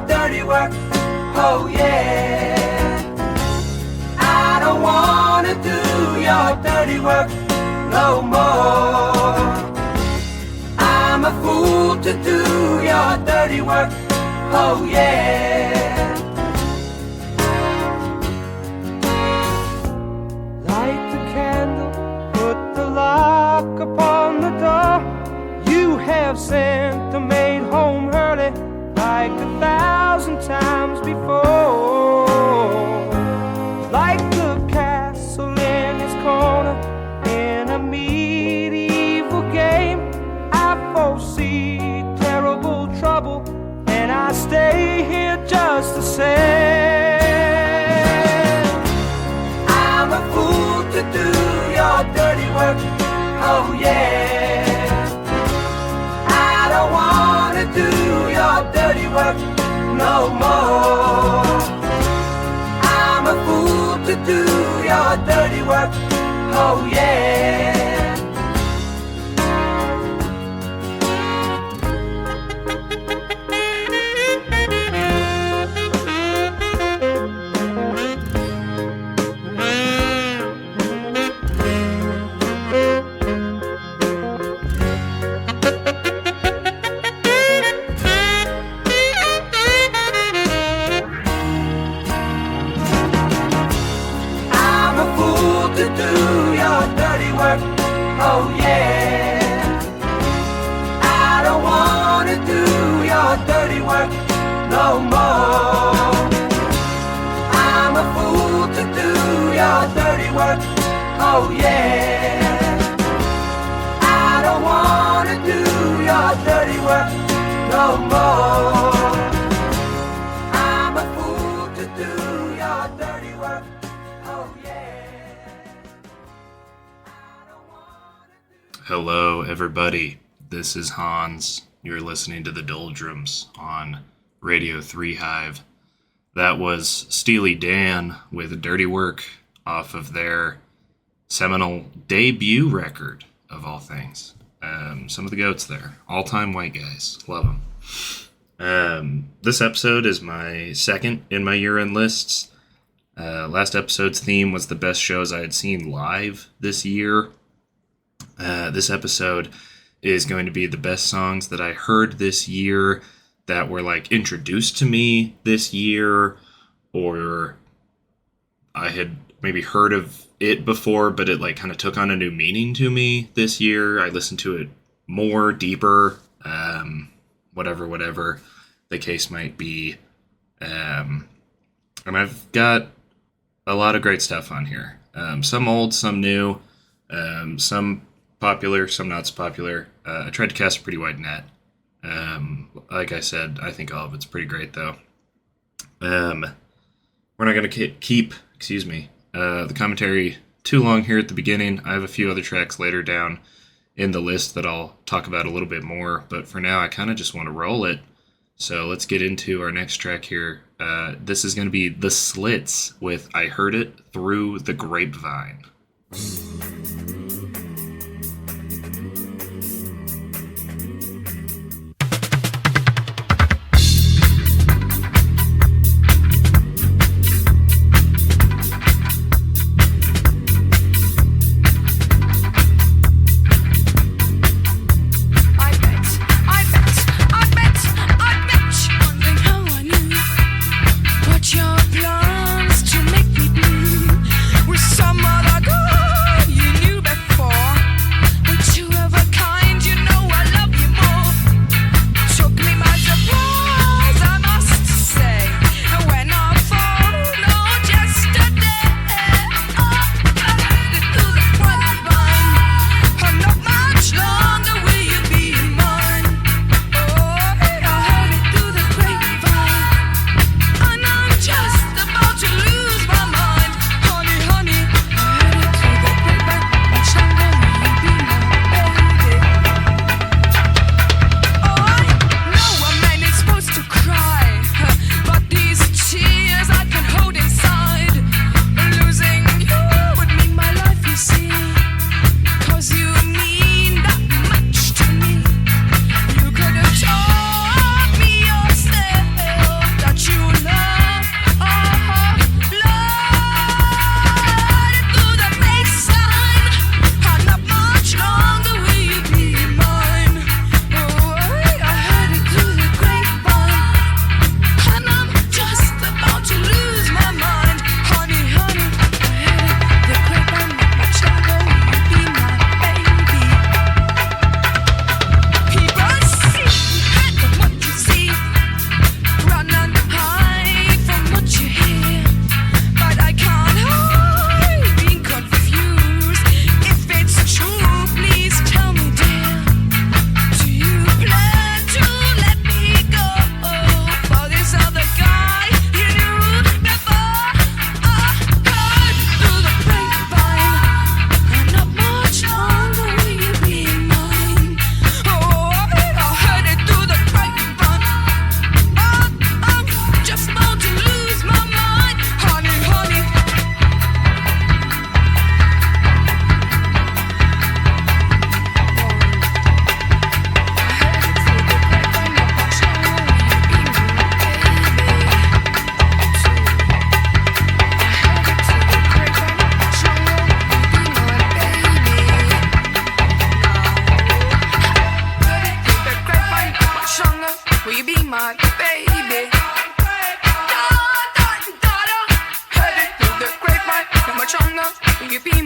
dirty work, oh yeah. I don't wanna do your dirty work no more. I'm a fool to do your dirty work, oh yeah. Light the candle, put the lock upon the door. You have sent the maid home early like 1,000 times before. Like the castle in its corner in a medieval game, I foresee terrible trouble and I stay here just the same. I'm a fool to do your dirty work, oh yeah. I don't wanna do your dirty work no more. I'm a fool to do your dirty work, oh yeah. Oh yeah, I don't wanna do your dirty work no more. I'm a fool to do your dirty work, oh yeah. I don't wanna do your dirty work no more. I'm a fool to do your dirty work, oh yeah. Hello, everybody. This is Hans. You're listening to the Doldrums on Radio 3 Hive. That was Steely Dan with Dirty Work off of their seminal debut record, of all things. Some of the goats there. All-time white guys. Love them. This episode is my second in my year-end lists. Last episode's theme was the best shows I had seen live this year. This episode is going to be the best songs that I heard this year that were like introduced to me this year, or I had maybe heard of it before, but it like kind of took on a new meaning to me this year. I listened to it more, deeper, whatever the case might be. And I've got a lot of great stuff on here. Some old, some new, some popular, some not so popular. I tried to cast a pretty wide net. Like I said, I think all of it's pretty great, though. We're not going to keep, the commentary too long here at the beginning. I have a few other tracks later down in the list that I'll talk about a little bit more, but for now, I kind of just want to roll it. So let's get into our next track here. This is going to be The Slits with I Heard It Through the Grapevine. Your plans to make me blue with some other girl.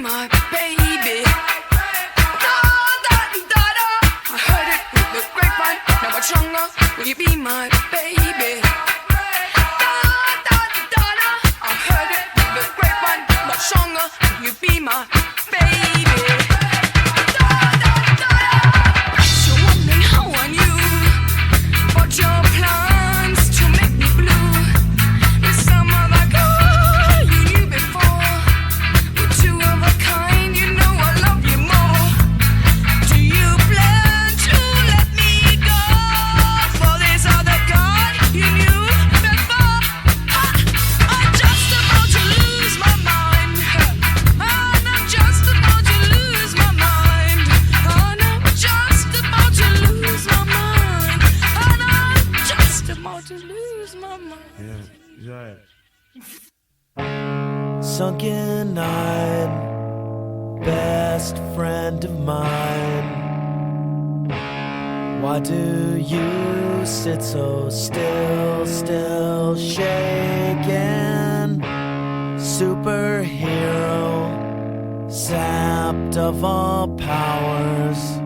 my baby? I heard it with the grapevine. Now much longer will you be my baby? I heard it with the grapevine. Much longer will you be my baby? So wondering how I knew about your plans to make me blue. Is some other girl you knew before? We're two of a kind, you know I love you more. Do you plan to let me go for this other guy you knew before? I'm just about to lose my mind. And I'm just about to lose my mind. And I'm just about to lose my mind. And I'm just about to lose my mind. Yeah, sunken night, best friend of mine. Why do you sit so still shaking? Superhero, sapped of all powers.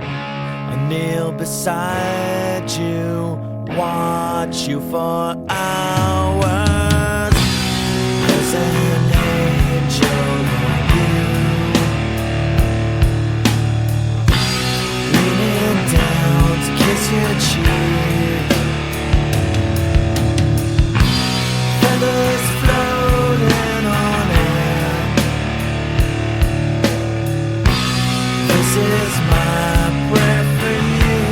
I kneel beside you, watch you for hours. As an angel on you, leaning down to kiss your cheek. Feathers floating on air. This is my prayer for you.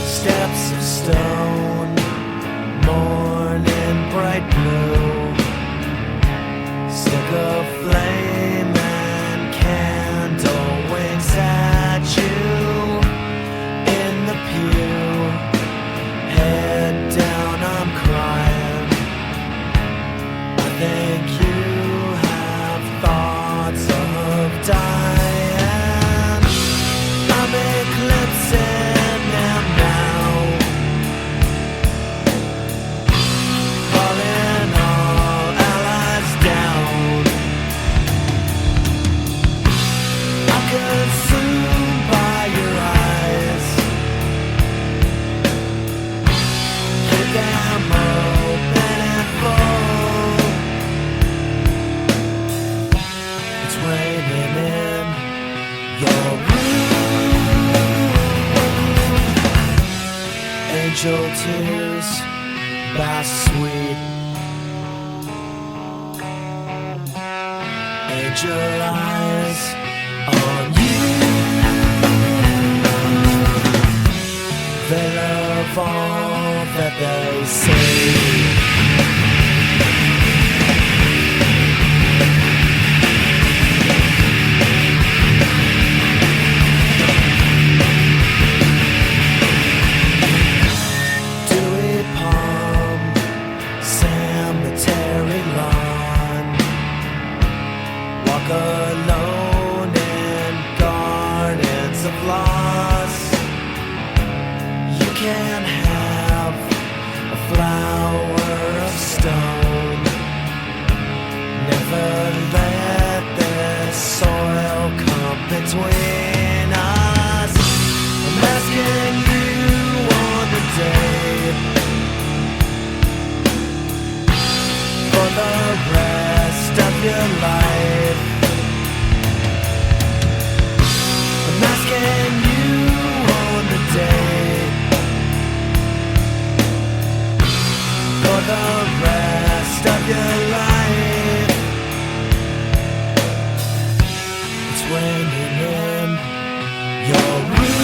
Steps of stone, morning bright blue. Stick a flame and candle winks at you. In the pew, head down, I'm crying. I think you have thoughts of dying. I'm eclipsing them now. Calling all allies down. I'm consumed by your eyes. Keep them open and full. It's raining in your room. Angel tears, bass sweet. Angel eyes on you. They love all that they say. Dewy palm, cemetery lawn. Walk alone in gardens of loss. You can have a flower of stone. Never let this soil come between us. I'm asking you on the day for the rest of your life. I'm asking you on the day for the rest of your life. It's raining in your room.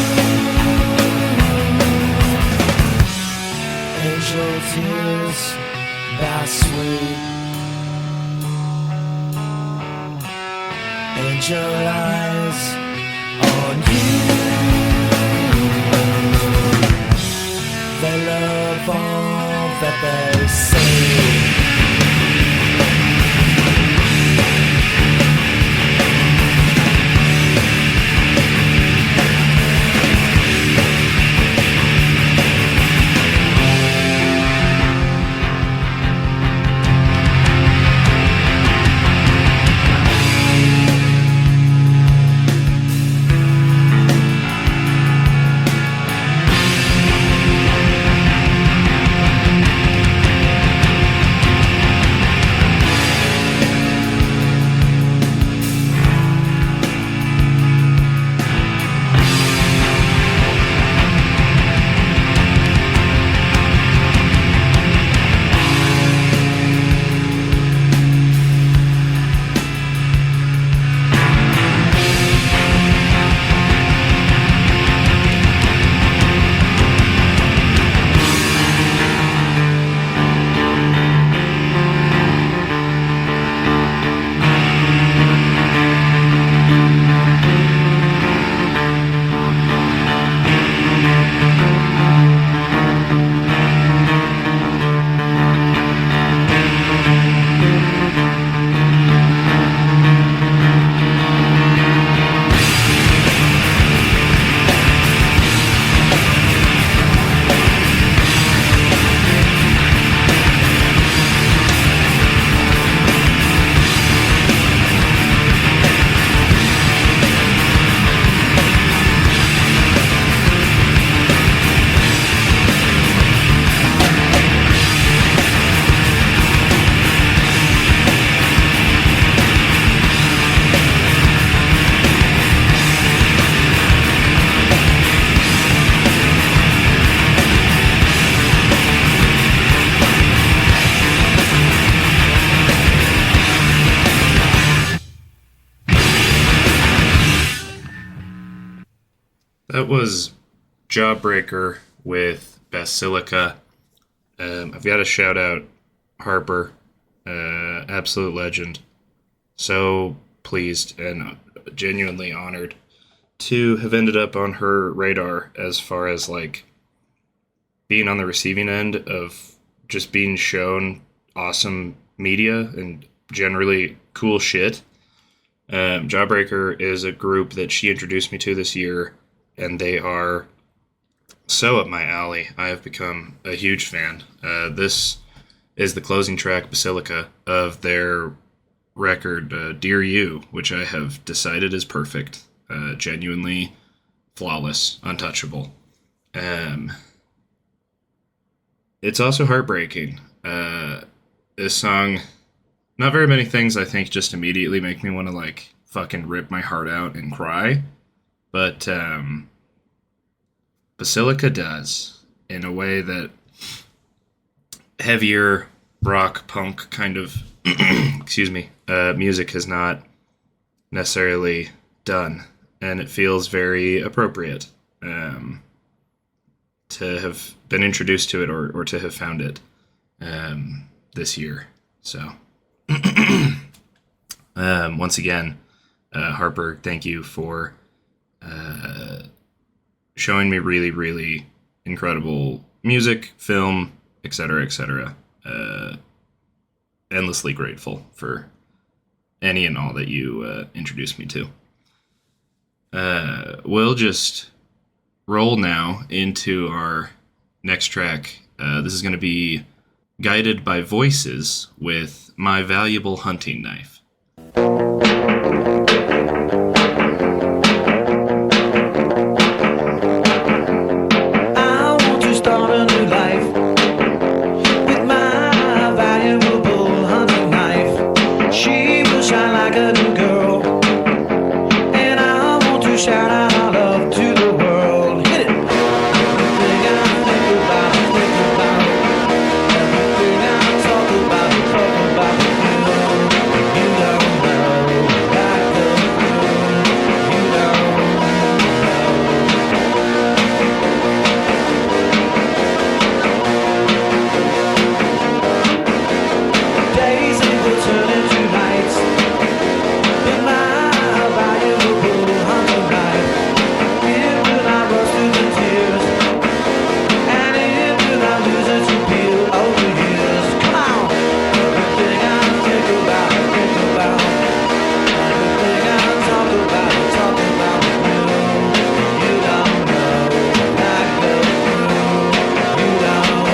Angel tears, bass sweet. Angel eyes on you. They love all that they say. that was Jawbreaker with Basilica. I've got to shout out Harper, absolute legend. So pleased and genuinely honored to have ended up on her radar as far as like being on the receiving end of just being shown awesome media and generally cool shit. Jawbreaker is a group that she introduced me to this year, and they are so up my alley. I have become a huge fan. This is the closing track, Basilica, of their record, Dear You, which I have decided is perfect. Genuinely flawless, untouchable. It's also heartbreaking. This song, not very many things I think just immediately make me want to like fucking rip my heart out and cry, but Basilica does, in a way that heavier rock punk kind of excuse me, music has not necessarily done, and it feels very appropriate to have been introduced to it or to have found it this year. So once again, Harper, thank you for showing me really, really incredible music, film, etc., etc. Endlessly grateful for any and all that you introduced me to. We'll just roll now into our next track. This is going to be Guided by Voices with My Valuable Hunting Knife. I want to start a new life with my valuable hunting knife. She will shine like a new girl, and I want to shout out our love to the world. Hit it! Everything I think about, everything I talk about with you. You don't know like the moon. You don't know. Days they will turn into nights, but my valuable hunting knife, it will not rust through the tears, and it will not lose its appeal over years. Come on! Everything I think about, everything I talk about with you. You don't know like the moon. You don't know. I'll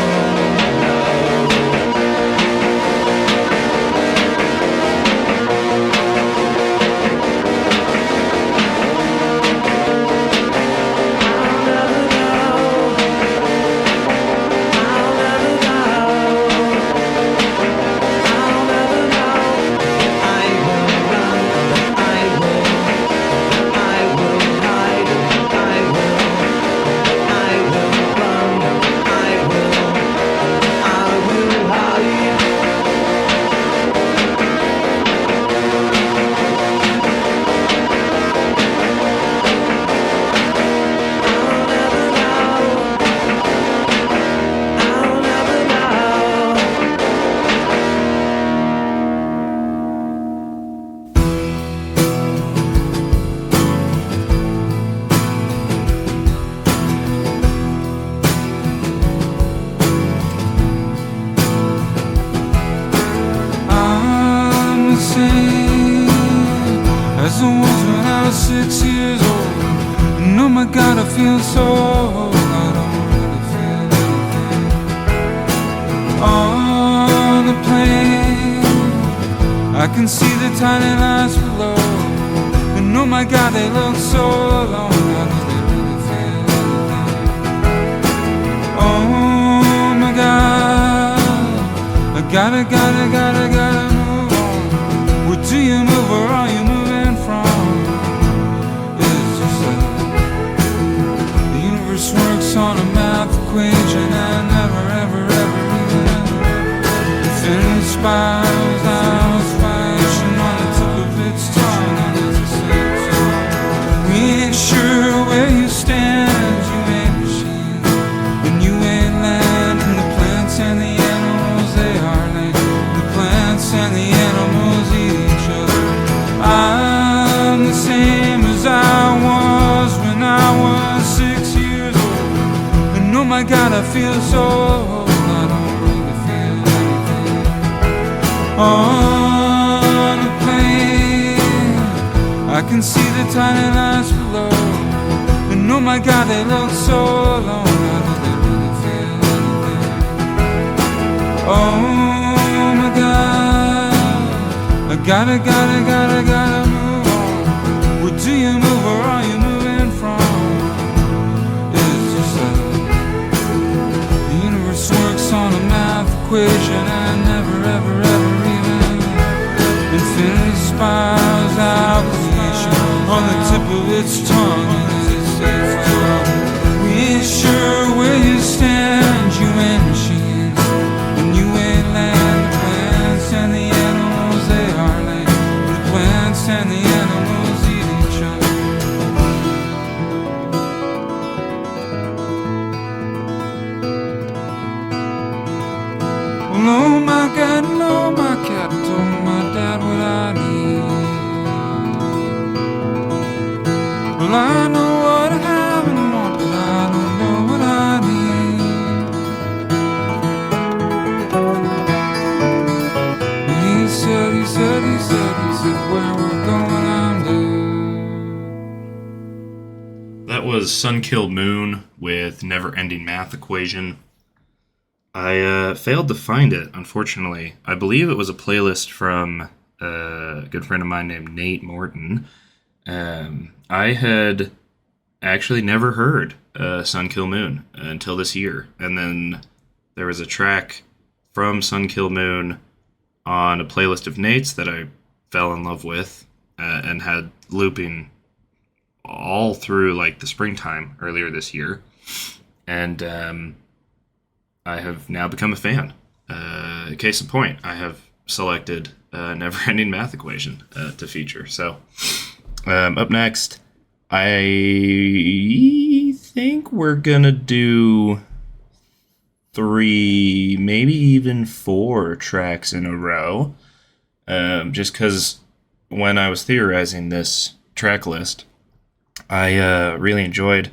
never know. I'll never know. I'll never know. I won't run. I will hide. I will run. I will hide. I'll never know. I'll never know. I'm the same as I was when I was 6 years old. And oh my God, I feel so old. I don't really feel anything. On the plane, I can see the tiny lights below. And oh my God, they look so alone. I don't really feel anything. Oh my God, I gotta move on. Where do you move? Where are you moving from? It's just that the universe works on a math equation and never, ever, ever, ever infinite spirals down inspiration on the tip of its tongue, and it's the same song. We ain't sure where you stand. feel so old, I don't really feel anything. On the plane, I can see the tiny lights below. And oh my God, they look so alone. How do they really feel anything? Oh my God, I gotta move on. Well, do you move or are you moving from? It's just that the universe works on a math equation and never ever ever even infinity spirals out on the tip of its tongue. We ain't sure where you stand, you ain't machines, and you ain't land. The plants and the animals, they are land. The plants and the animals eat each other. Well, oh my God, and oh my cat, I told my dad what I need. Well, I know what I have and want, but I don't know what I need. And he said, where we're going, I'm due. That was Sun Killed Moon with Neverending Math Equation. I failed to find it, unfortunately. I believe it was a playlist from a good friend of mine named Nate Morton. I had actually never heard Sun Kill Moon until this year. And then there was a track from Sun Kill Moon on a playlist of Nate's that I fell in love with and had looping all through like the springtime earlier this year. And I have now become a fan. Case in point, I have selected Neverending Math Equation to feature. So up next, I think we're gonna do 3, maybe even 4 tracks in a row. Just because when I was theorizing this track list, I really enjoyed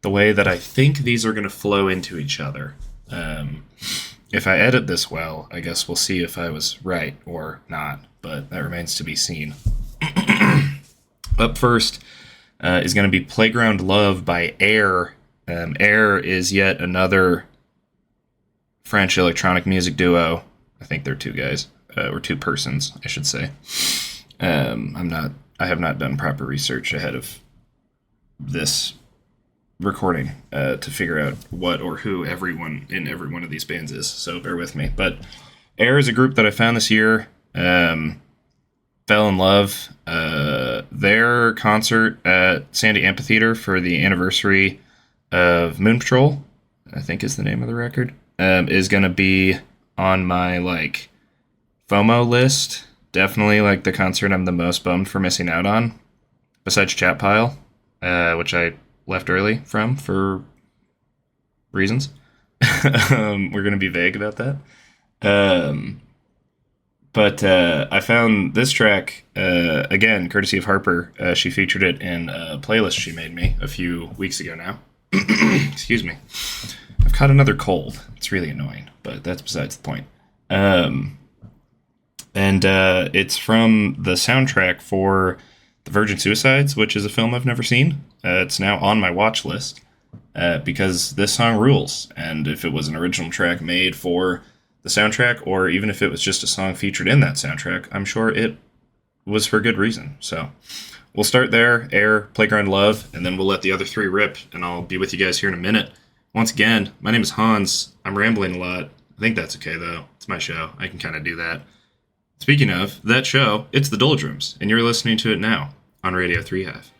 the way that I think these are going to flow into each other. If I edit this well, I guess we'll see if I was right or not, but that remains to be seen. Up first is going to be Playground Love by Air. Air is yet another French electronic music duo. I think they're 2 guys, or 2 persons, I should say. I have not done proper research ahead of this recording to figure out what or who everyone in every one of these bands is, so bear with me. But Air is a group that I found this year. Fell in love. Their concert at Sandy Amphitheater for the anniversary of Moon Patrol, I think is the name of the record, is going to be on my like FOMO list. Definitely like the concert I'm the most bummed for missing out on, besides Chat Pile, which I left early from for reasons. We're going to be vague about that. But I found this track, again, courtesy of Harper. She featured it in a playlist she made me a few weeks ago now. Excuse me. I've caught another cold. It's really annoying, but that's besides the point. And it's from the soundtrack for The Virgin Suicides, which is a film I've never seen. It's now on my watch list because this song rules. And if it was an original track made for the soundtrack, or even if it was just a song featured in that soundtrack, I'm sure it was for good reason. So we'll start there, Air, Playground Love, and then we'll let the other 3 rip, and I'll be with you guys here in a minute. Once again, my name is Hans. I'm rambling a lot. I think that's okay, though. It's my show. I can kind of do that. Speaking of that show, it's the Doldrums, and you're listening to it now on Radio 3 Hive.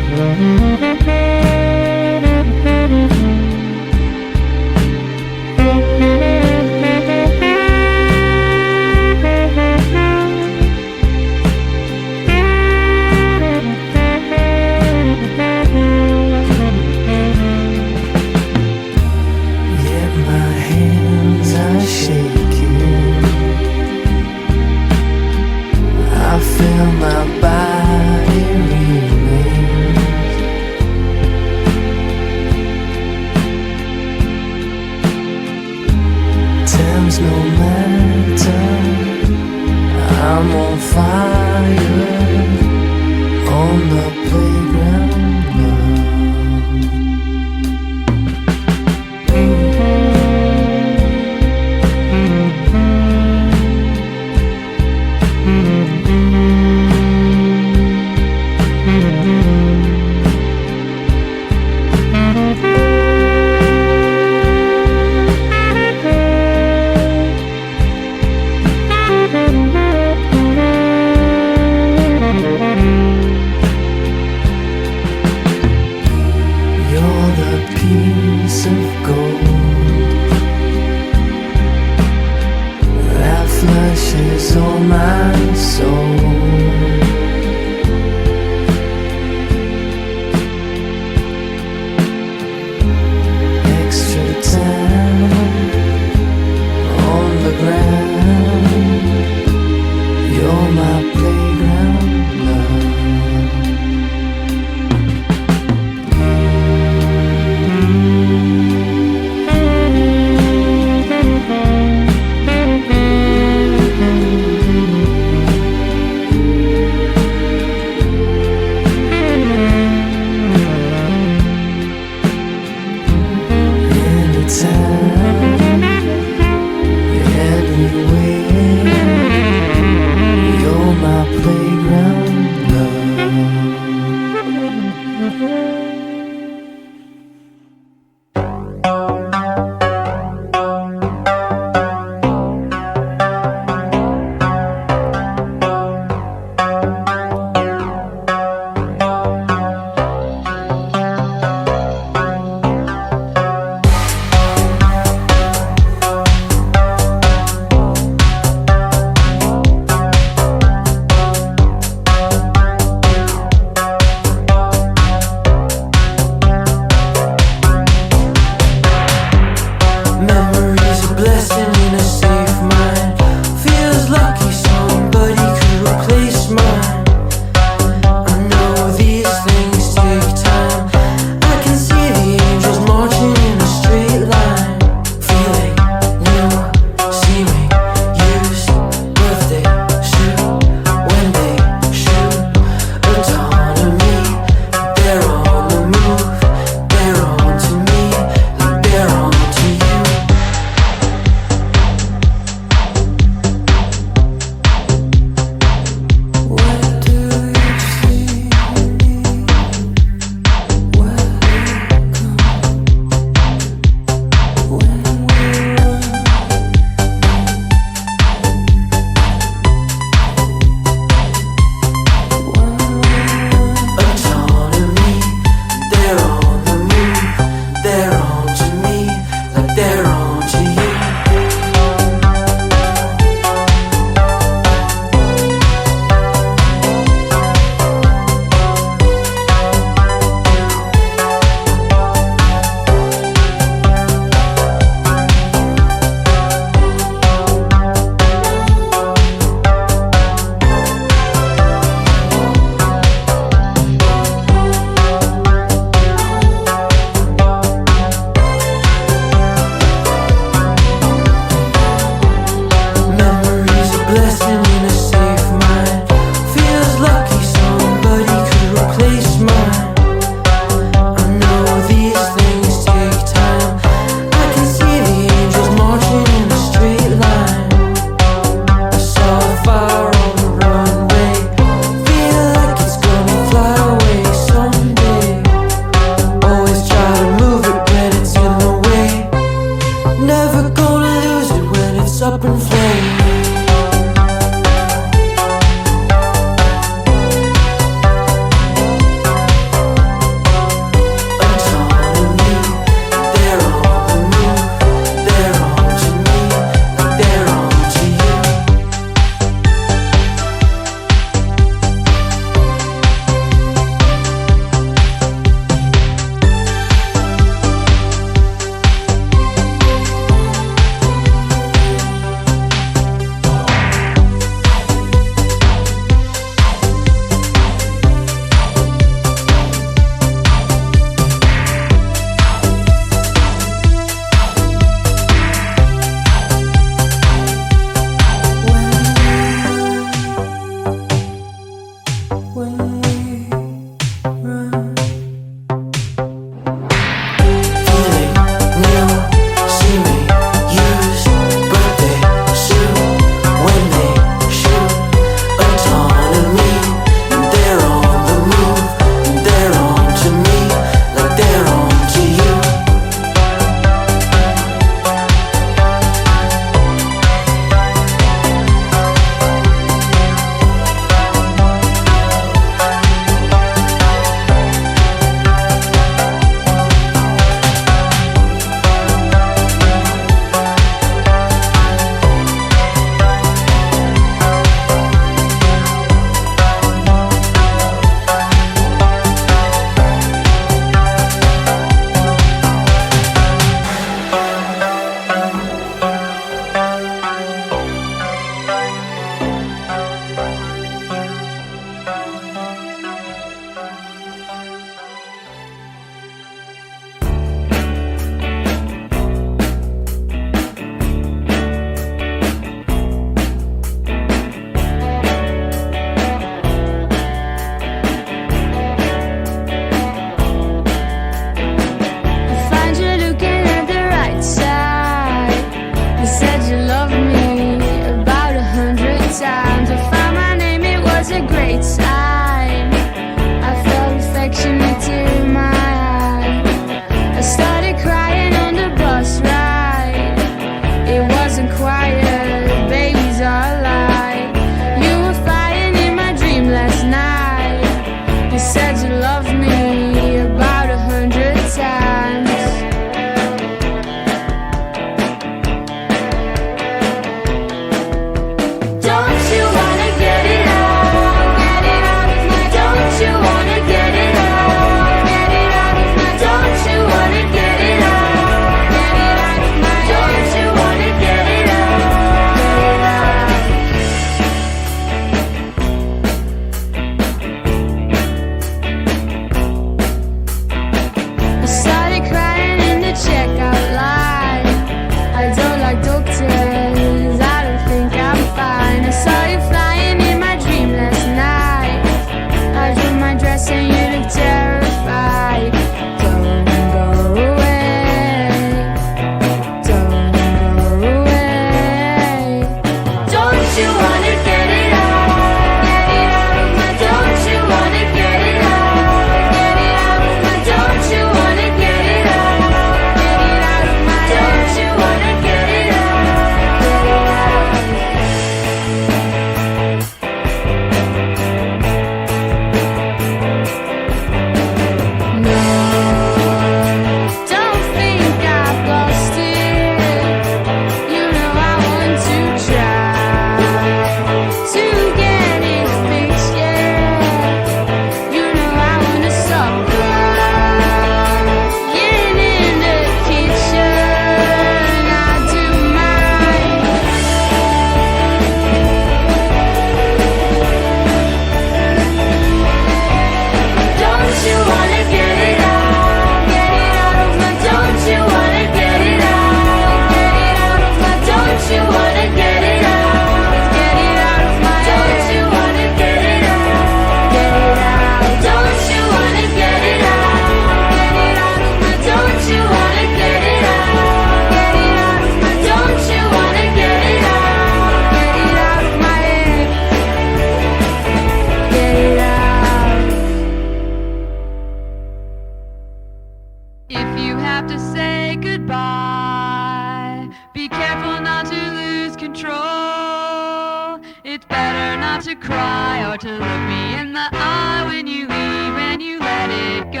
If you have to say goodbye, be careful not to lose control. It's better not to cry or to look me in the eye when you leave and you let it go.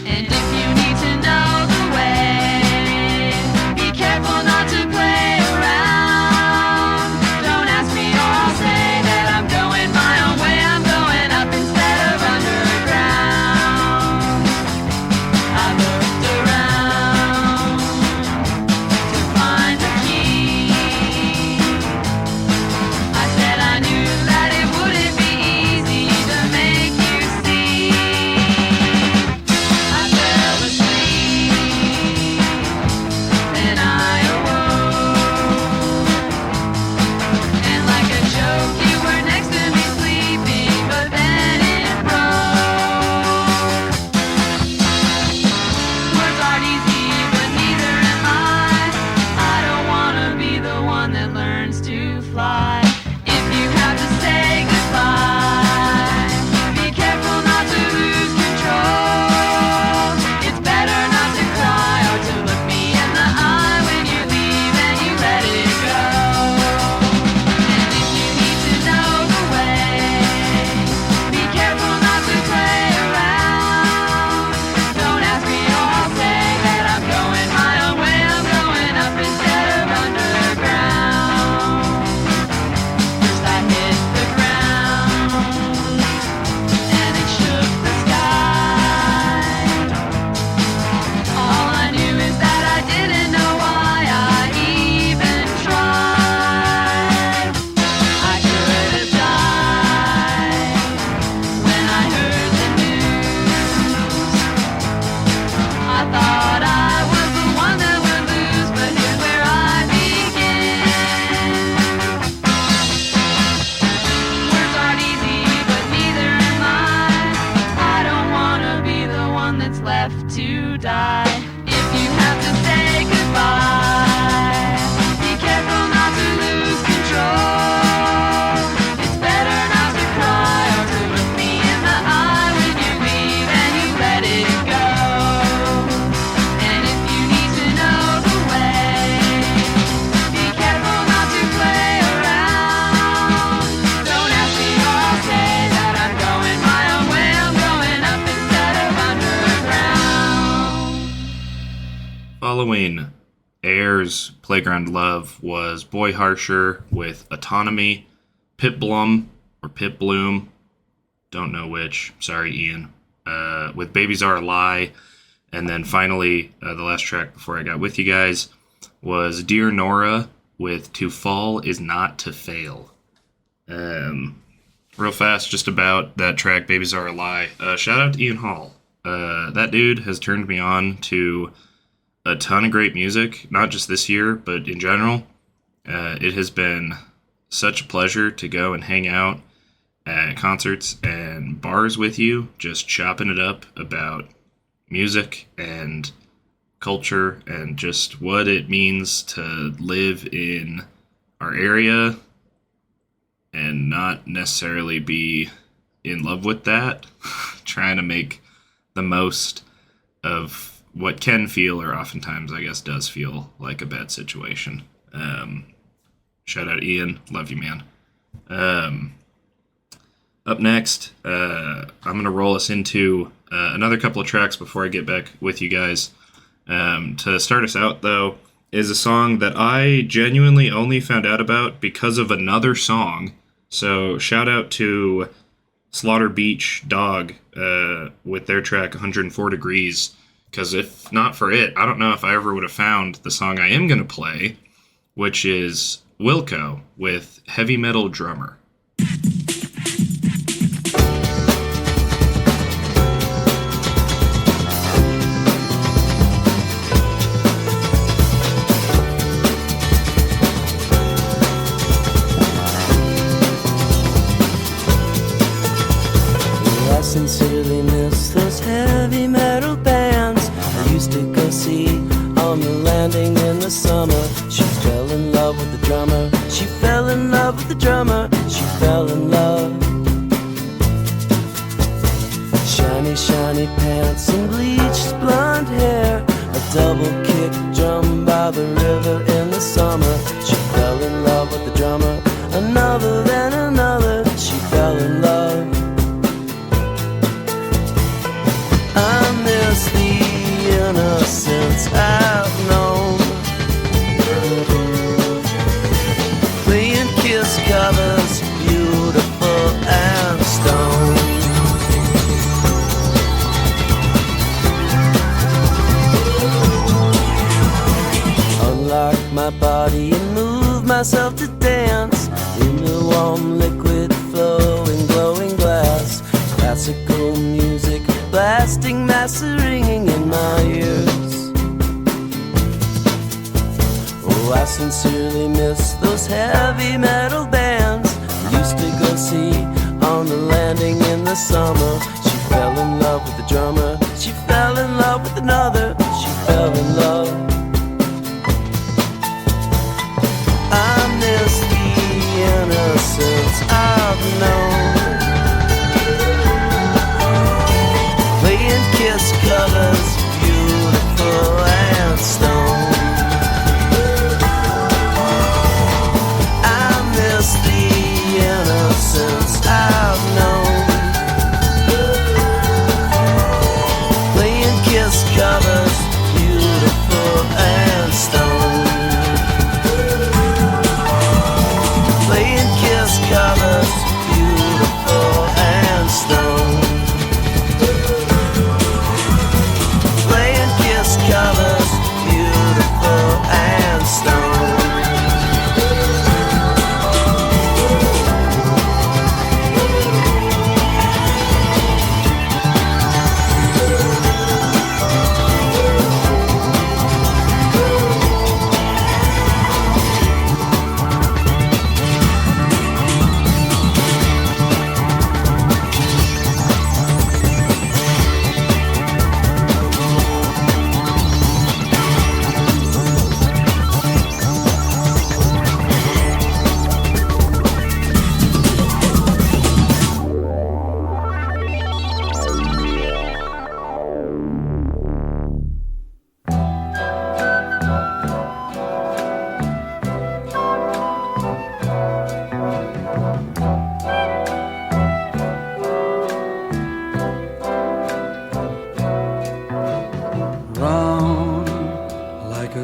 And if you need to know the way, be careful not to play around. Don't ask me or I'll say that I'm going my own way. I'm going up instead of underground. I looked around to find the key. I said I knew that it wouldn't be easy to make you see. I fell asleep, then I awoke, and like a joke you were next to me sleeping, but then it broke. Words aren't easy, but neither am I. I don't wanna be the one that learns to fly. If you have to say goodbye, be careful not to lose control. It's better not to cry or to look me in the eye when you leave and you let it go. And if you need to know the way, be careful not to play around. Don't ask me or I'll say that I'm going my own way. I'm going up instead of underground. First I hit the ground, and it shook the sky. All I knew is that I didn't know why I even tried. I could have died when I heard the news. I thought I was the one that would lose, but here's where I begin. Words aren't easy, but neither am I don't wanna be the one that's left to die. If you have to say goodbye, be careful not to lose control. It's better not to cry or to look me in the eye when you leave and you let it go. And if you need to know the way, be careful not to play around. Don't ask me or I'll say that I'm going my own way. I'm going up instead of underground. Following Air's Playground Love was Boy Harsher with Autonomy, Pip Blom, or Pip Bloom, don't know which, sorry Ian, with Babies Are a Lie, and then finally, the last track before I got with you guys was Dear Nora with To Fall Is Not to Fail. Real fast, just about that track, Babies Are a Lie. Shout out to Ian Hall. That dude has turned me on to a ton of great music, not just this year, but in general. It has been such a pleasure to go and hang out at concerts and bars with you, just chopping it up about music and culture and just what it means to live in our area and not necessarily be in love with that. Trying to make the most of what can feel, or oftentimes I guess does feel, like a bad situation. Shout out Ian, love you, man. Up next, I'm going to roll us into another couple of tracks before I get back with you guys. To start us out, though, is a song that I genuinely only found out about because of another song. So shout out to Slaughter Beach Dog with their track 104 Degrees. Because if not for it, I don't know if I ever would have found the song I am going to play, which is Wilco with Heavy Metal Drummer. I sincerely miss those heavy metal bands I used to go see on the landing in the summer. She fell in love with the drummer. She fell in love with the drummer. She fell in love. Shiny shiny pants and bleached blonde hair. A double kick drum by the river in the summer. She fell in love with the drummer. Another then another, she fell in love. I miss the innocence I've known. Playing Kiss covers, beautiful and stone. Unlock my body and move myself to dance in the warm liquid flowing glowing glass. Classical music blasting, massive ringing in my ears. Oh, I sincerely miss those heavy metal bands I used to go see on the landing in the summer. She fell in love with the drummer. She fell in love with another. She fell in love. I miss the innocence I've known. Playing Kiss covers, beautiful and stone. I miss the innocence I've known. Playing Kiss covers, beautiful and stone. Playing Kiss covers, beautiful and stone. Playing Kiss covers, beautiful and stone.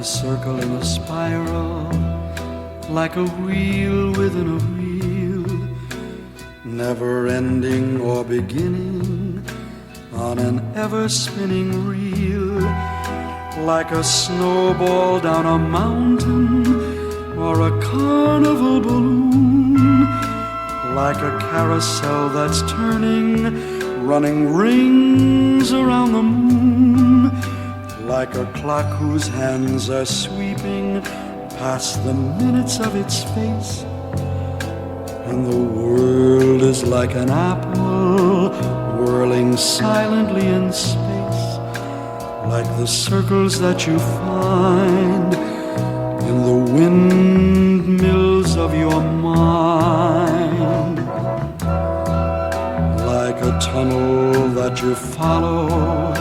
Circle in a spiral, like a wheel within a wheel, never ending or beginning on an ever-spinning reel, like a snowball down a mountain or a carnival balloon, like a carousel that's turning, running rings around the moon, like a clock whose hands are sweeping past the minutes of its face. And the world is like an apple whirling silently in space, like the circles that you find in the windmills of your mind, like a tunnel that you follow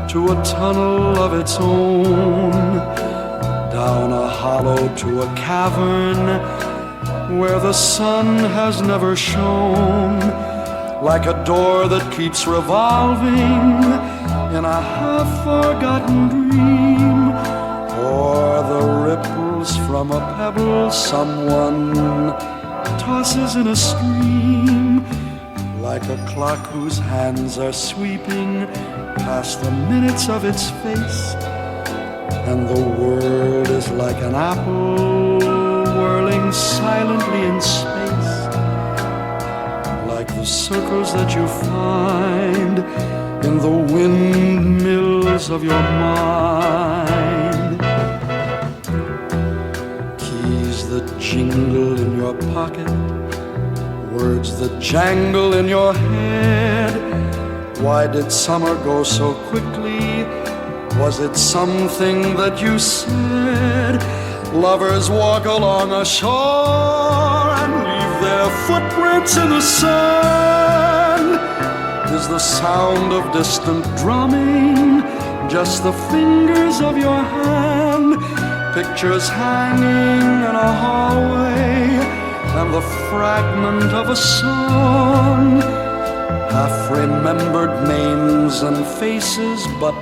to a tunnel of its own, down a hollow to a cavern where the sun has never shone, like a door that keeps revolving in a half-forgotten dream, or the ripples from a pebble someone tosses in a stream, like a clock whose hands are sweeping past the minutes of its face. And the world is like an apple whirling silently in space, like the circles that you find in the windmills of your mind. Keys that jingle in your pocket, words that jangle in your head. Why did summer go so quickly? Was it something that you said? Lovers walk along a shore and leave their footprints in the sand. Is was the sound of distant drumming, just the fingers of your hand, pictures hanging in a hallway, and the fragment of a song, half-remembered names and faces, but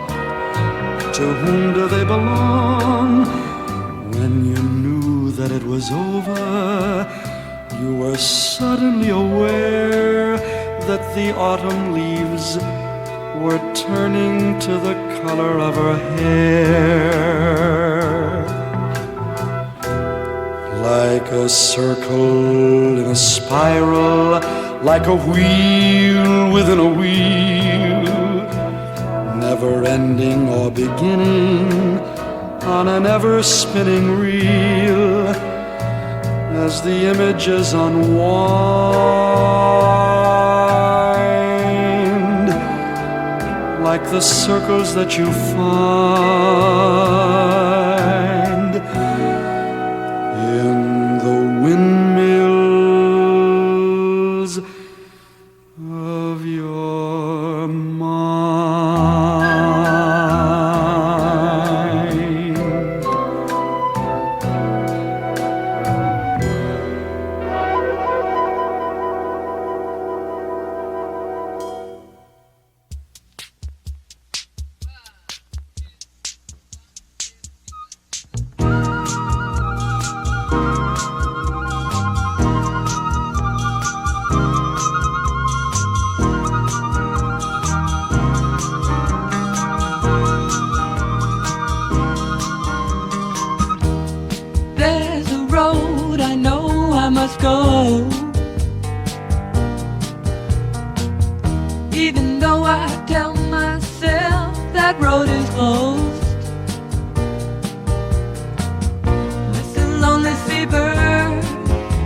to whom do they belong? When you knew that it was over, you were suddenly aware that the autumn leaves were turning to the color of her hair. Like a circle in a spiral, like a wheel within a wheel, never ending or beginning on an ever-spinning reel, as the images unwind, like the circles that you find in the windmills of your mind. There's a road I know I must go, even though I tell myself that road is closed. Listen, lonely seabird,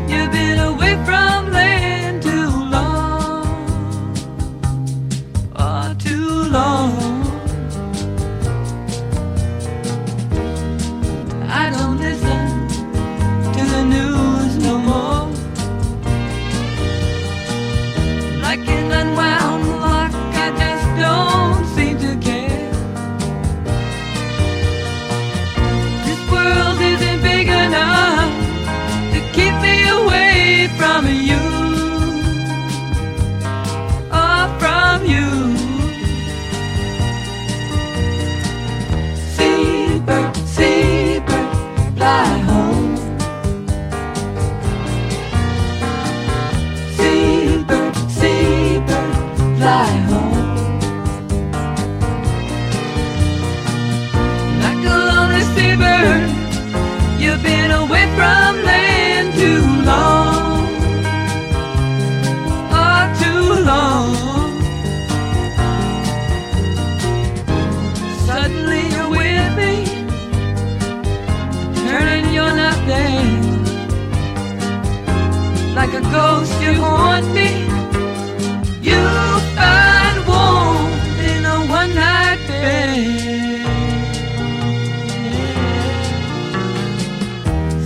you've been away from land too long, oh, too long. I don't listen to the news no more. Like an unwound lock, I just don't seem to care. This world isn't big enough to keep me away from you, oh, from you. Seabird, seabird, fly home. Seabird, seabird, fly home. Like a lonely seabird, you've been away from land too long, oh, too long. Suddenly you're with me, turning you're not there. Like a ghost you haunt me, you find warmth in a one-night bed.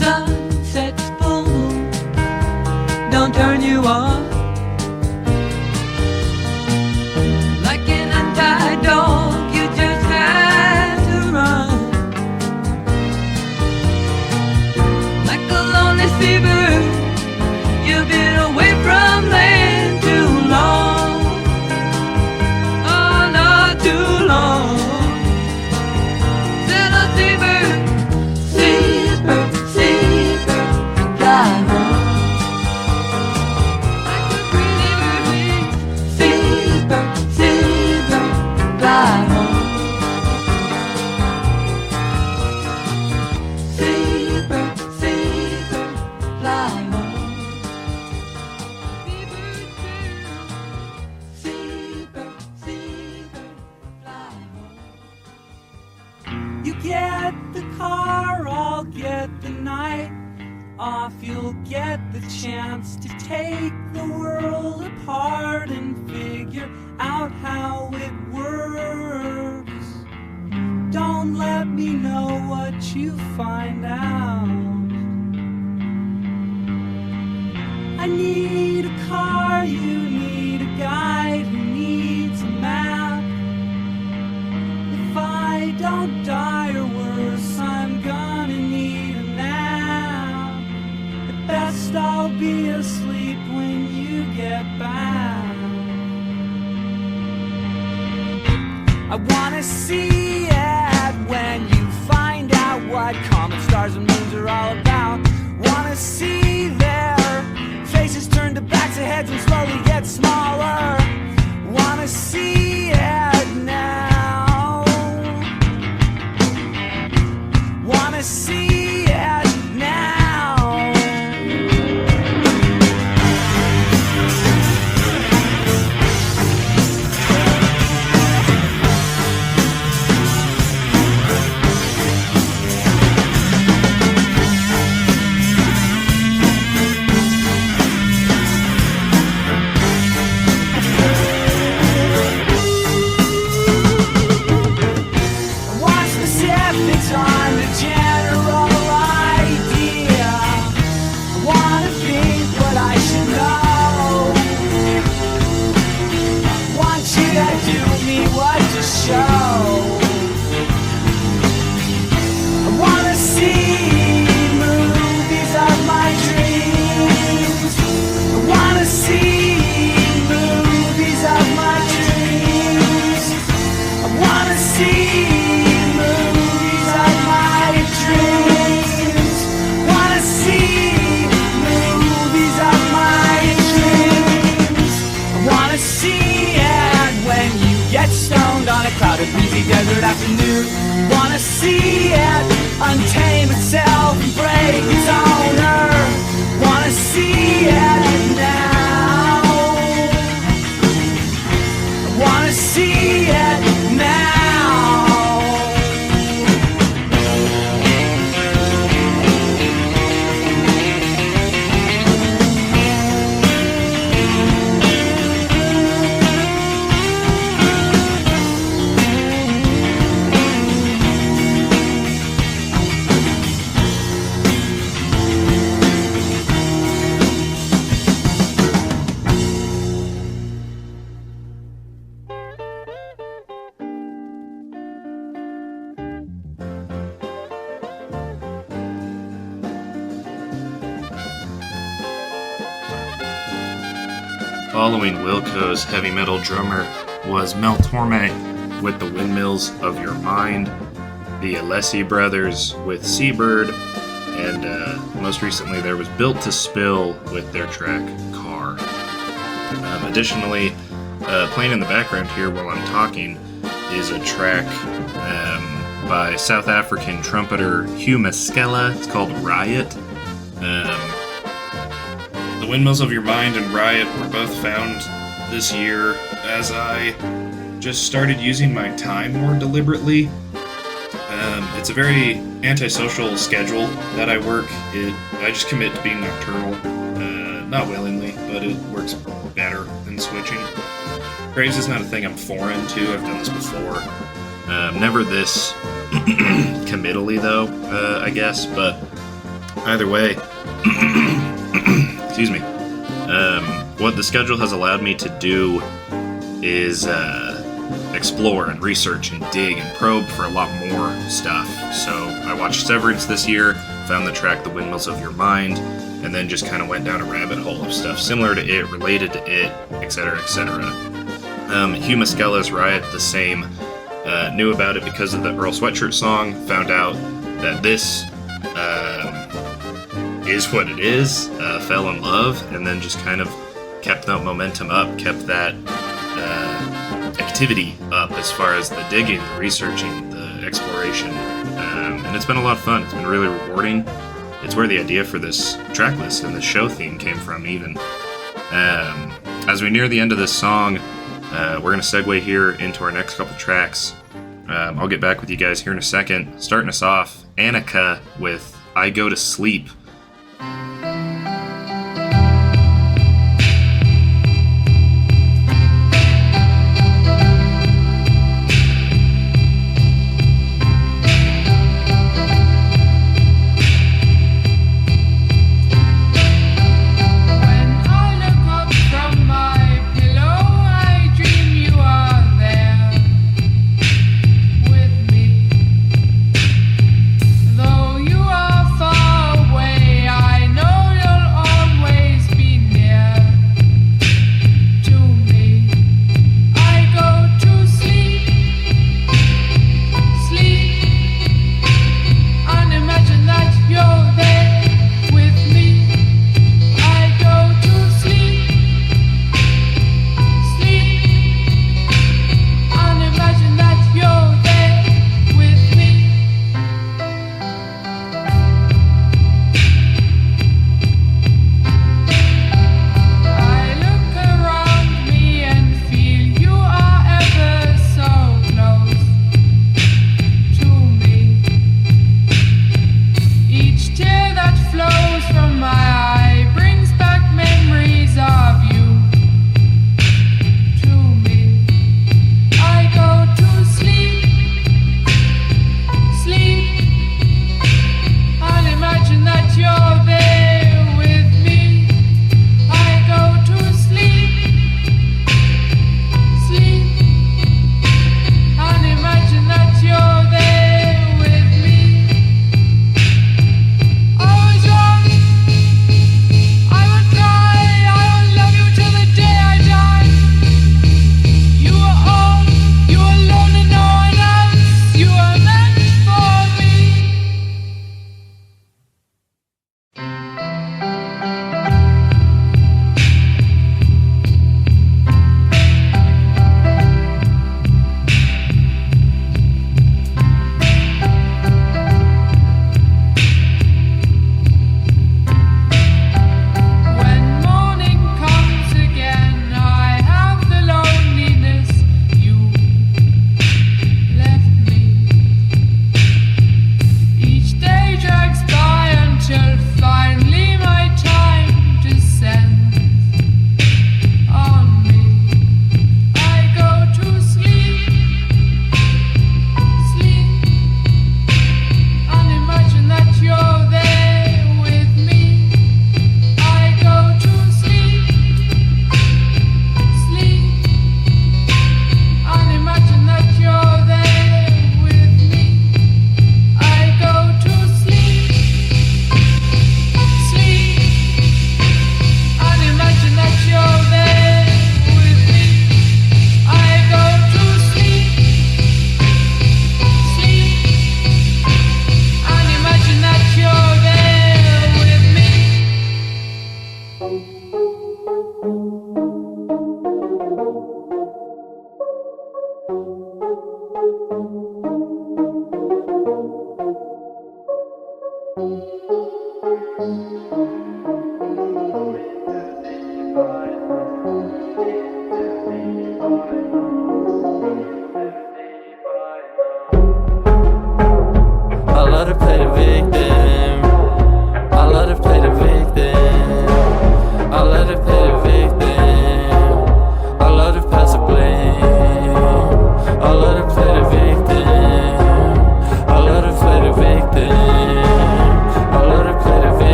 Sunset's full, don't turn you on. Like an untied dog, you just had to run. Like a lonely seabird, you've been away from land too long, oh, not too long. Said a seabird, seabird, seabird, fly home. Like a seabird wings, seabird, seabird, fly home. Seabird, seabird, fly home. Seabird, seabird, fly home. You get the car, I'll get the night off. You'll get the chance to take the world apart and figure out how it works. Don't let me know what you find out. I need a car, you need a guide who needs I wanna see it when you find out what comet stars and moons are all about. Wanna see their faces turn to backs of heads and slowly get smaller. Wanna see it now. Wanna see it now. On the general idea, I wanna think what I should know. Want you to do me what to show. I wanna see movies of my dreams. I wanna see movies of my dreams. I wanna see dreams. Wanna see movies of my dreams. I wanna see it when you get stoned on a crowded, breezy desert afternoon. Wanna see it untame itself and break its owner. Wanna see it now. I wanna see it now. Following Wilco's heavy metal drummer was Tormé with the Windmills of Your Mind, the Alessi brothers with Seabird, and most recently there was Built to Spill with their track Car. Additionally, playing in the background here while I'm talking is a track by South African trumpeter Hugh Masekela. It's called Riot. The Windmills of Your Mind and Riot were both found this year as I just started using my time more deliberately. It's a very antisocial schedule that I work. I just commit to being nocturnal, not willingly, but it works better than switching. Graves is not a thing I'm foreign to. I've done this before. Never this committally though, I guess, but either way, excuse me. What the schedule has allowed me to do is explore and research and dig and probe for a lot more stuff. So I watched Severance this year, found the track The Windmills of Your Mind, and then just kind of went down a rabbit hole of stuff similar to it, related to it, etc., etc. Hugh Masekela's Riot, the same. Knew about it because of the Earl Sweatshirt song, found out that this is what it is, fell in love, and then just kind of kept that momentum up, kept that activity up as far as the digging, the researching, the exploration, and it's been a lot of fun. It's been really rewarding. It's where the idea for this track list and the show theme came from even. As we near the end of this song, we're going to segue here into our next couple tracks. I'll get back with you guys here in a second. Starting us off, Anika with I Go to Sleep. Though you are far away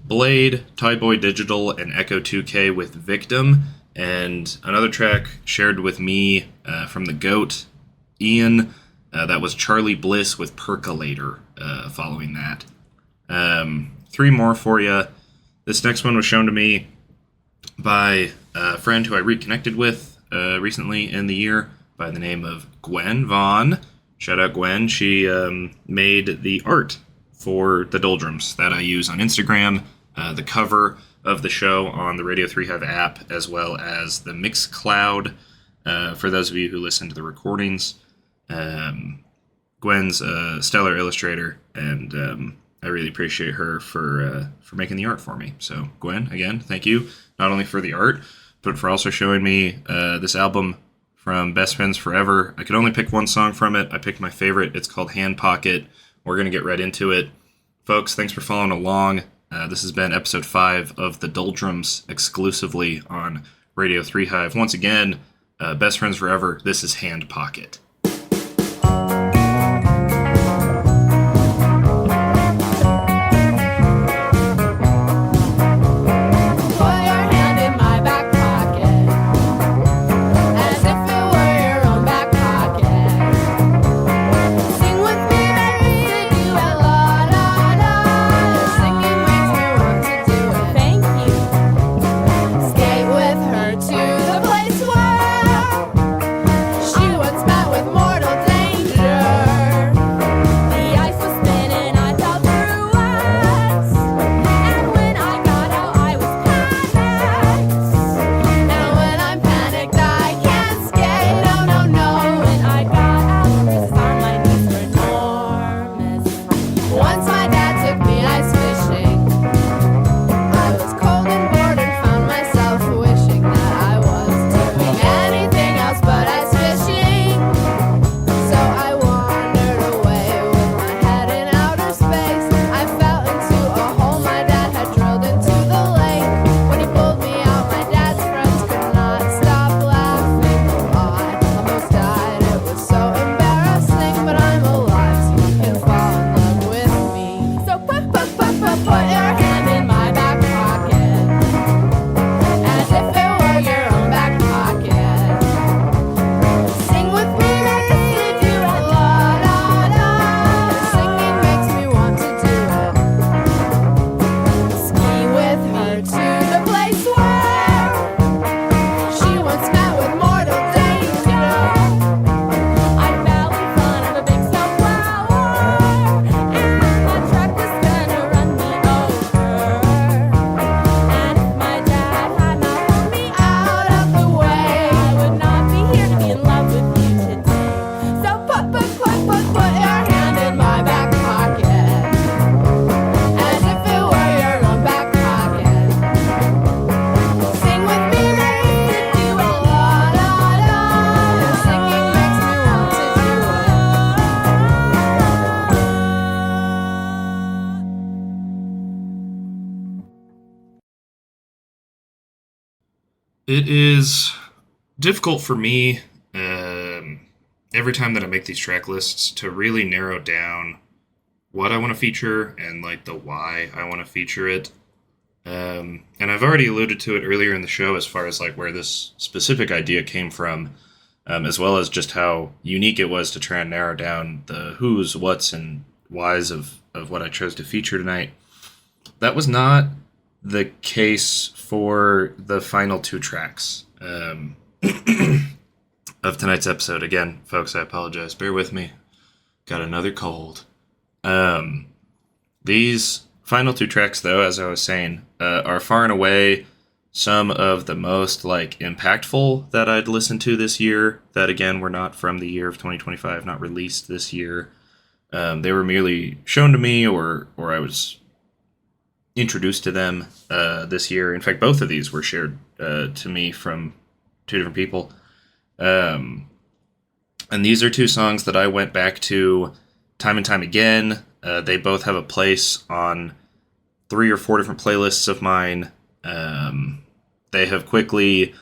Blade, Thaiboy Digital, and Echo 2K with Victim, and another track shared with me from the GOAT, Ian. That was Charly Bliss with Percolator following that. 3 more for you. This next one was shown to me by a friend who I reconnected with recently in the year by the name of Gwen Vaughn. Shout out Gwen. She made the art for the Doldrums that I use on Instagram, the cover of the show on the Radio 3 Hive app, as well as the Mixcloud for those of you who listen to the recordings. Gwen's a stellar illustrator, and I really appreciate her for making the art for me. So Gwen, again, thank you, not only for the art, but for also showing me this album from Best Friends Forever. I could only pick one song from it. I picked my favorite. It's called Handpocket. We're going to get right into it. Folks, thanks for following along. This has been episode 5 of the Doldrums exclusively on Radio 3 Hive. Once again, Best Friends Forever, this is Handpocket. It is difficult for me every time that I make these track lists to really narrow down what I want to feature and like the why I want to feature it. And I've already alluded to it earlier in the show as far as like where this specific idea came from, as well as just how unique it was to try and narrow down the who's, what's, and whys of what I chose to feature tonight. That was not the case for the final 2 tracks of tonight's episode. Again, folks, I apologize. Bear with me. Got another cold. These final 2 tracks, though, as I was saying, are far and away some of the most like impactful that I'd listened to this year. That, again, were not from the year of 2025, not released this year. They were merely shown to me, or I was introduced to them this year. In fact, both of these were shared to me from 2 different people. And these are 2 songs that I went back to time and time again. They both have a place on 3 or 4 different playlists of mine. They have quickly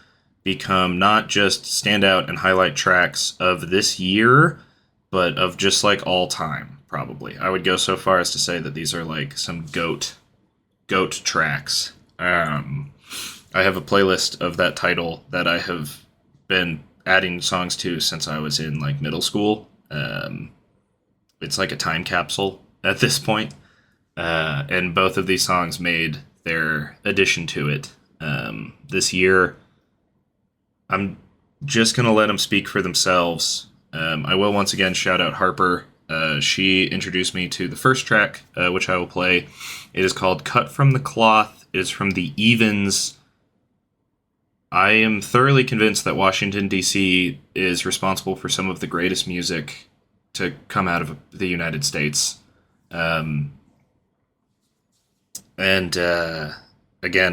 become not just standout and highlight tracks of this year, but of just like all time, probably. I would go so far as to say that these are like some GOAT GOAT Tracks. I have a playlist of that title that I have been adding songs to since I was in like middle school. It's like a time capsule at this point. And both of these songs made their addition to it. This year, I'm just going to let them speak for themselves. I will once again shout out Harper. She introduced me to the first track, which I will play. It is called Cut from the Cloth. It is from the Evens. I am thoroughly convinced that Washington, D.C. is responsible for some of the greatest music to come out of the United States. Again,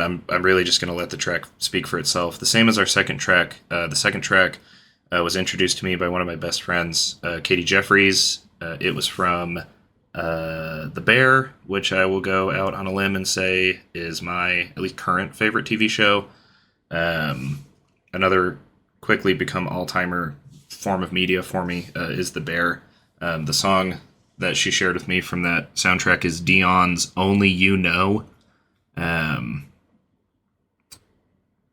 I'm really just going to let the track speak for itself. The same as our second track. The second track was introduced to me by one of my best friends, Katie Jeffries. It was from The Bear, which I will go out on a limb and say is my at least current favorite TV show. Another quickly become all-timer form of media for me is The Bear. The song that she shared with me from that soundtrack is Dion's Only You Know.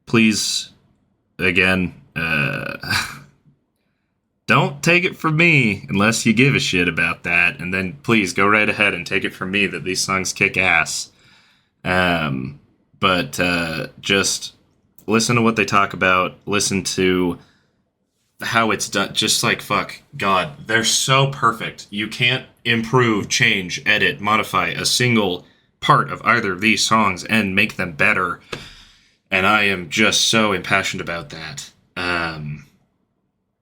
Please, again, don't take it from me unless you give a shit about that. And then please go right ahead and take it from me that these songs kick ass. But just listen to what they talk about. Listen to how it's done. Just like, fuck, God, they're so perfect. You can't improve, change, edit, modify a single part of either of these songs and make them better. And I am just so impassioned about that.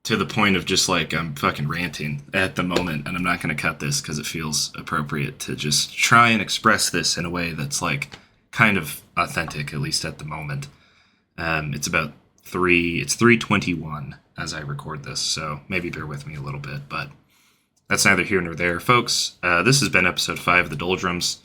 To the point of just like, I'm fucking ranting at the moment, and I'm not going to cut this because it feels appropriate to just try and express this in a way that's like kind of authentic, at least at the moment. It's 3:21 as I record this, so maybe bear with me a little bit, but that's neither here nor there. Folks, this has been episode 5 of the Doldrums.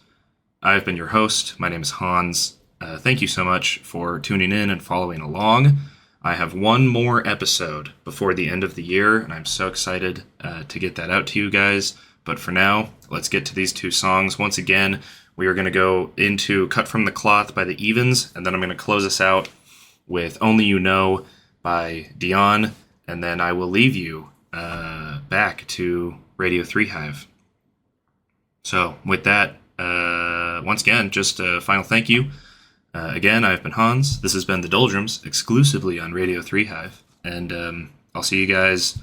I've been your host. My name is Hans. Thank you so much for tuning in and following along. I have one more episode before the end of the year, and I'm so excited to get that out to you guys. But for now, let's get to these two songs. Once again, we are going to go into Cut from the Cloth by the Evens, and then I'm going to close us out with Only You Know by Dion, and then I will leave you back to Radio 3 Hive. So with that, once again, just a final thank you. Again, I've been Hans. This has been the Doldrums, exclusively on Radio 3 Hive. And I'll see you guys.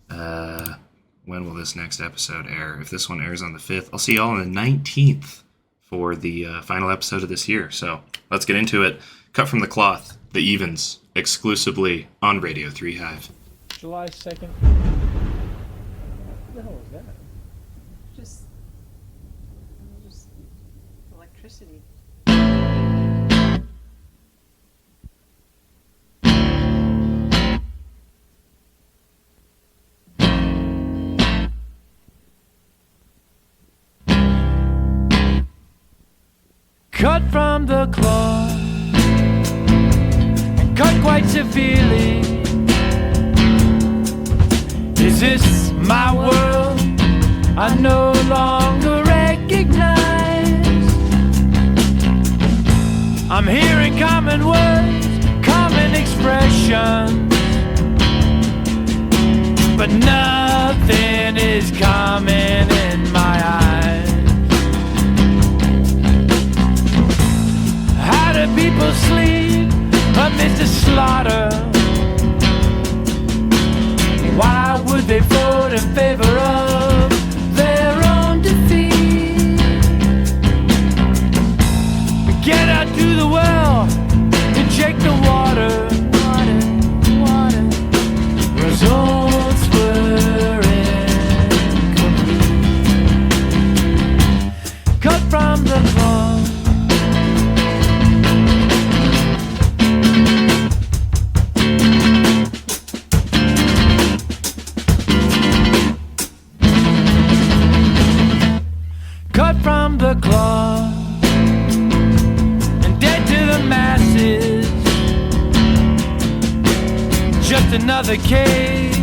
When will this next episode air? If this one airs on the 5th, I'll see y'all on the 19th for the final episode of this year. So let's get into it. Cut from the Cloth, the Evens, exclusively on Radio 3 Hive. July 2nd. What the hell was that? Just electricity. Cut from the cloth, and cut quite severely. Is this my world I no longer recognize? I'm hearing common words, common expressions, but nothing is common in my eyes. How do people sleep amidst the slaughter? Why would they vote in favor of their own defeat? Get out to the well and check the water. Results were incomplete. Cut from the cloth. From the cloth and dead to the masses. Just another case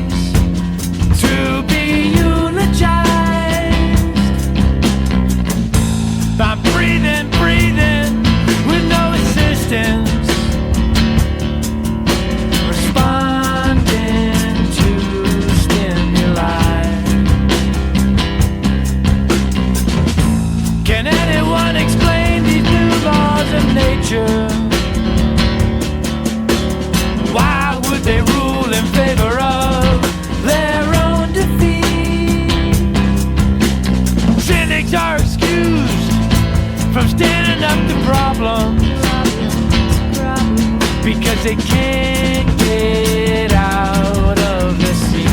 to be eulogized. I'm breathing 'cause they can't get out of the sea.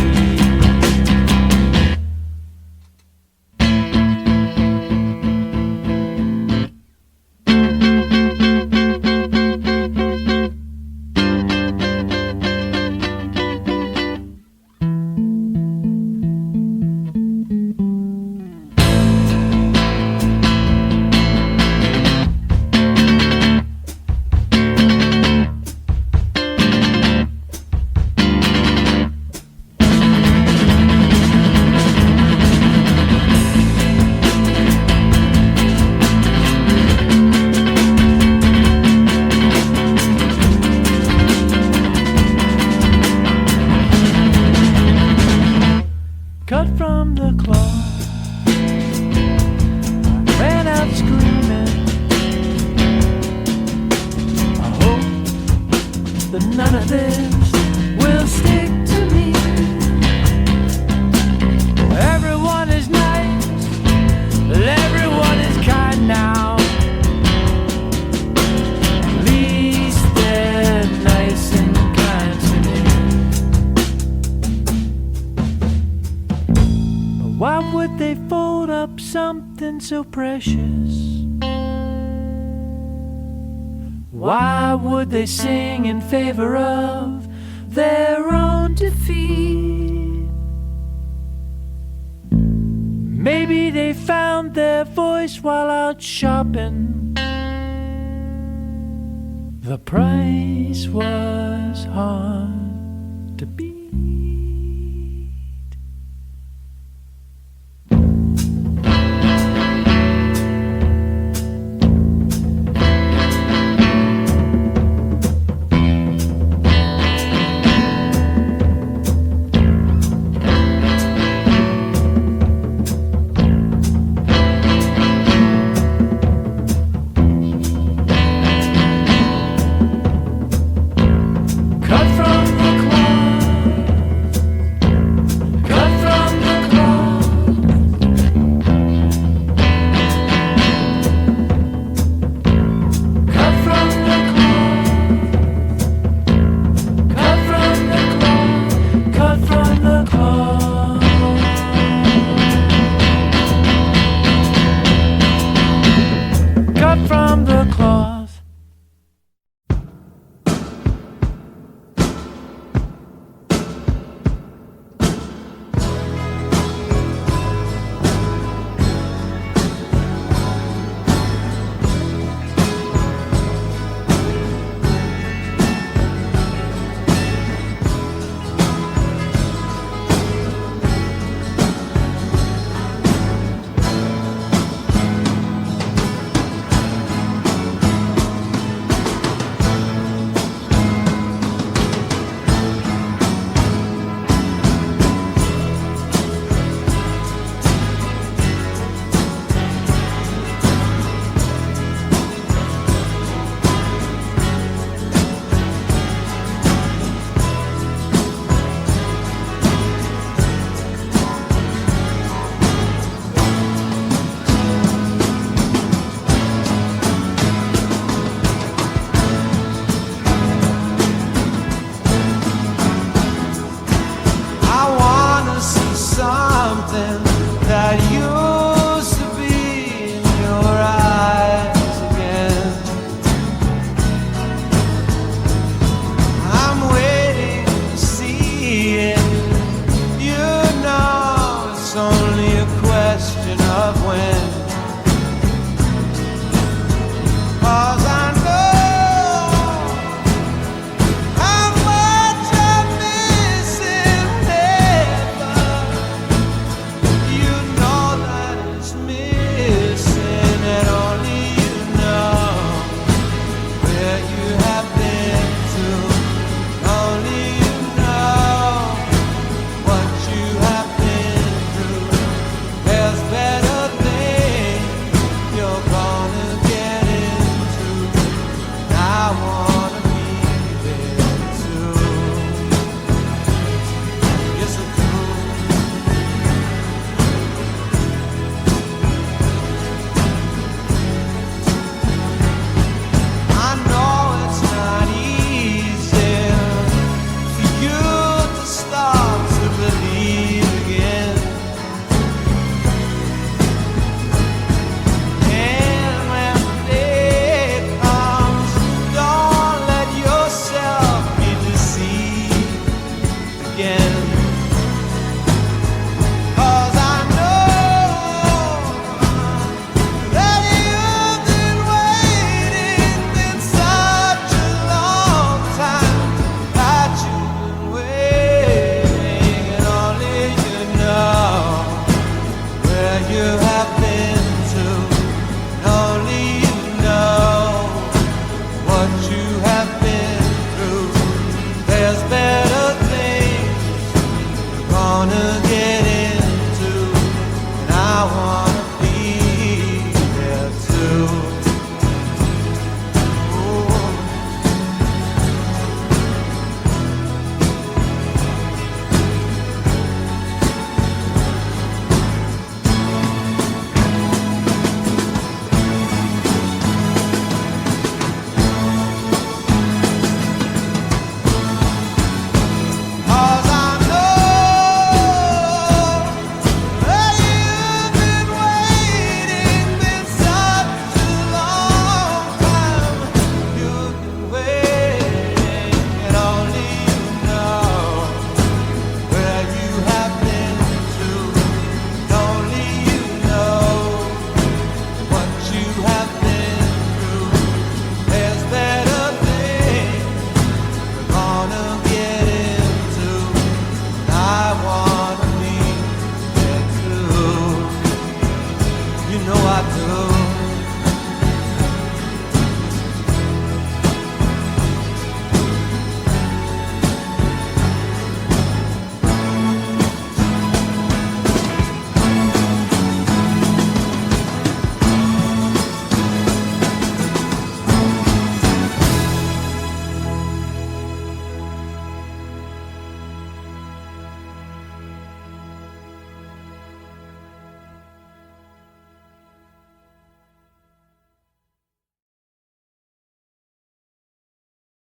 Cut from the cloth, I ran out screaming. I hope that none of this will stick to me. Everyone is nice, everyone is kind now. At least they're nice and kind to me. Why would they fold up something so precious? Why would they sing in favor of their own defeat? Maybe they found their voice while out shopping. The price was hard to beat.